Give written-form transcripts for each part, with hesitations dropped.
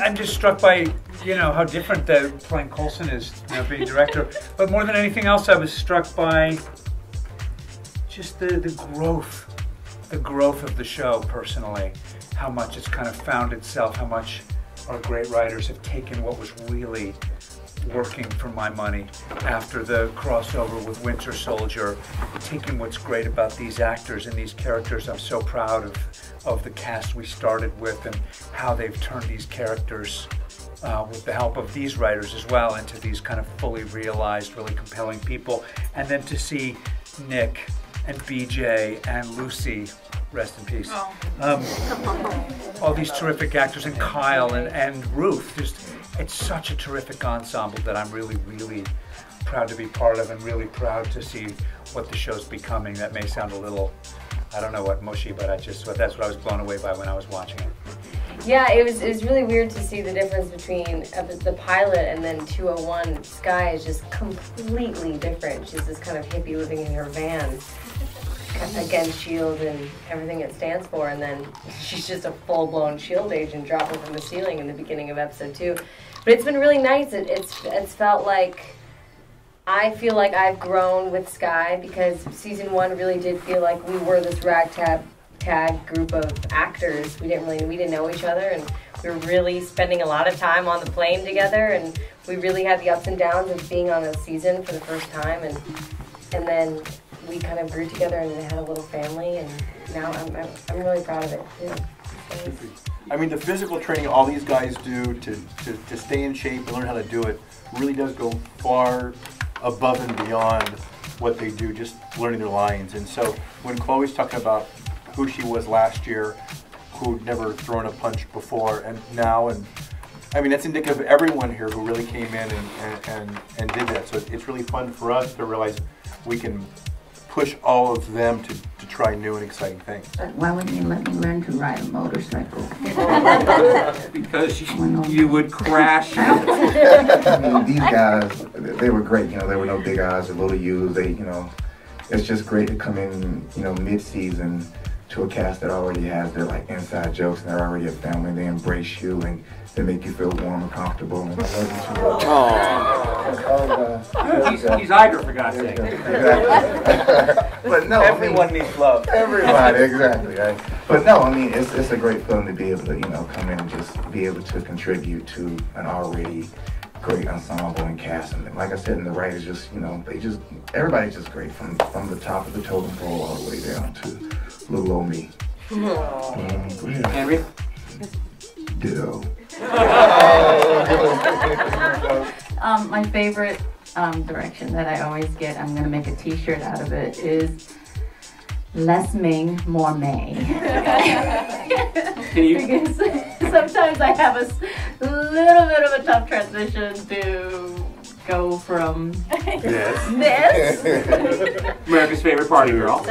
I'm just struck by, how different playing Coulson is, being director. But more than anything else, I was struck by just the growth of the show personally. How much it's kind of found itself, how much our great writers have taken what was really working for my money after the crossover with Winter Soldier, taking what's great about these actors and these characters. I'm so proud of the cast we started with and how they've turned these characters with the help of these writers as well into these kind of fully realized, really compelling people. And then to see Nick and BJ and Lucy, rest in peace, all these terrific actors, and Kyle and Ruth, it's such a terrific ensemble that I'm really, really proud to be part of, and really proud to see what the show's becoming. That may sound a little, I don't know what, mushy, but that's what I was blown away by when I was watching it. Yeah, it was really weird to see the difference between the pilot and then 201. Sky is just completely different. She's this kind of hippie living in her van against S.H.I.E.L.D. and everything it stands for, and then she's just a full-blown S.H.I.E.L.D. agent dropping from the ceiling in the beginning of episode 2. But it's been really nice. It's felt like, I feel like I've grown with Sky, because season 1 really did feel like we were this ragtag group of actors. We didn't know each other, and we were really spending a lot of time on the plane together, and we really had the ups and downs of being on a season for the first time, and then we kind of grew together and had a little family, and now I'm really proud of it too. I mean, the physical training all these guys do to stay in shape and learn how to do it really does go far above and beyond what they do just learning their lines. And so when Chloe's talking about who she was last year, who'd never thrown a punch before and now, and I mean, that's indicative of everyone here who really came in and did that. So it's really fun for us to realize we can push all of them to try new and exciting things. Why wouldn't you let me learn to ride a motorcycle? Because you would crash. I mean, these guys, they were great. They were no big eyes or little U's. They, it's just great to come in, mid-season to a cast that already has their inside jokes, and they're already a family. They embrace you and they make you feel warm and comfortable. And I love you too. He's Iger, for God's sake. Exactly. But no, everyone needs love. Everybody, exactly. Right? But no, I mean, it's a great feeling to be able to come in and just be able to contribute to an already great ensemble and cast. And like I said, and the writers just, everybody's just great from the top of the totem pole all the way down to little old me. Henry? Ditto. My favorite direction that I always get, I'm going to make a t-shirt out of it, is less Ming, more May. Because sometimes I have a little bit of a tough transition to go from this. America's favorite party girl.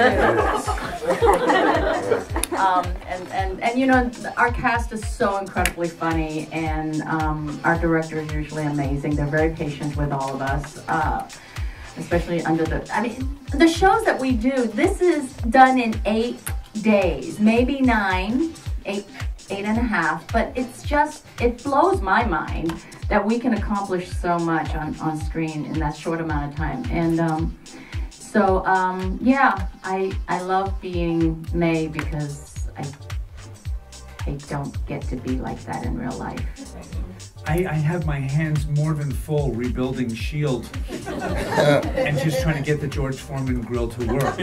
And our cast is so incredibly funny, and our director is usually amazing. They're very patient with all of us, especially under the shows that we do. This is done in 8 days, maybe 9, 8 and a half, but it blows my mind that we can accomplish so much on screen in that short amount of time. And yeah, I love being May, because I don't get to be like that in real life. I have my hands more than full rebuilding S.H.I.E.L.D. and just trying to get the George Forman grill to work.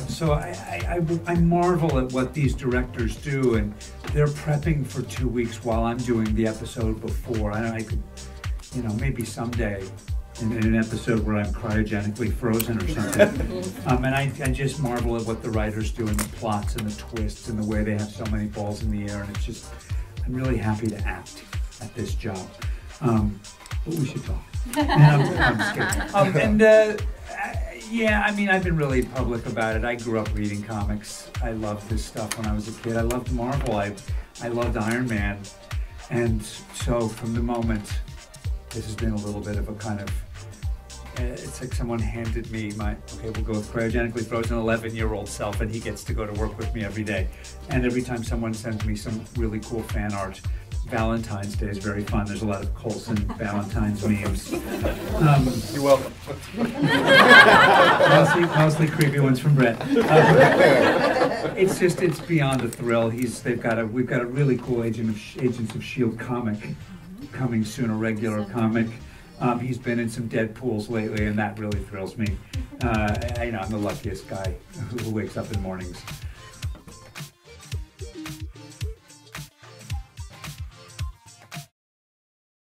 So I marvel at what these directors do, and they're prepping for 2 weeks while I'm doing the episode before. I could, maybe someday in an episode where I'm cryogenically frozen or something. And I just marvel at what the writers do, and the plots and the twists and the way they have so many balls in the air, and I'm really happy to act at this job. But we should talk. I'm just kidding. Yeah, I mean, I've been really public about it. I grew up reading comics. I loved this stuff when I was a kid. I loved Marvel. I loved Iron Man. And so from the moment, this has been a little bit of a kind of, it's like someone handed me okay, we'll go with cryogenically frozen 11-year-old self, and he gets to go to work with me every day. And every time someone sends me some really cool fan art, Valentine's Day is very fun. There's a lot of Coulson Valentine's memes. You're welcome. Mostly creepy ones from Brett. It's beyond a thrill. We've got a really cool Agents of S.H.I.E.L.D. comic coming soon, a regular comic. He's been in some Deadpools lately, and that really thrills me. I'm the luckiest guy who wakes up in mornings.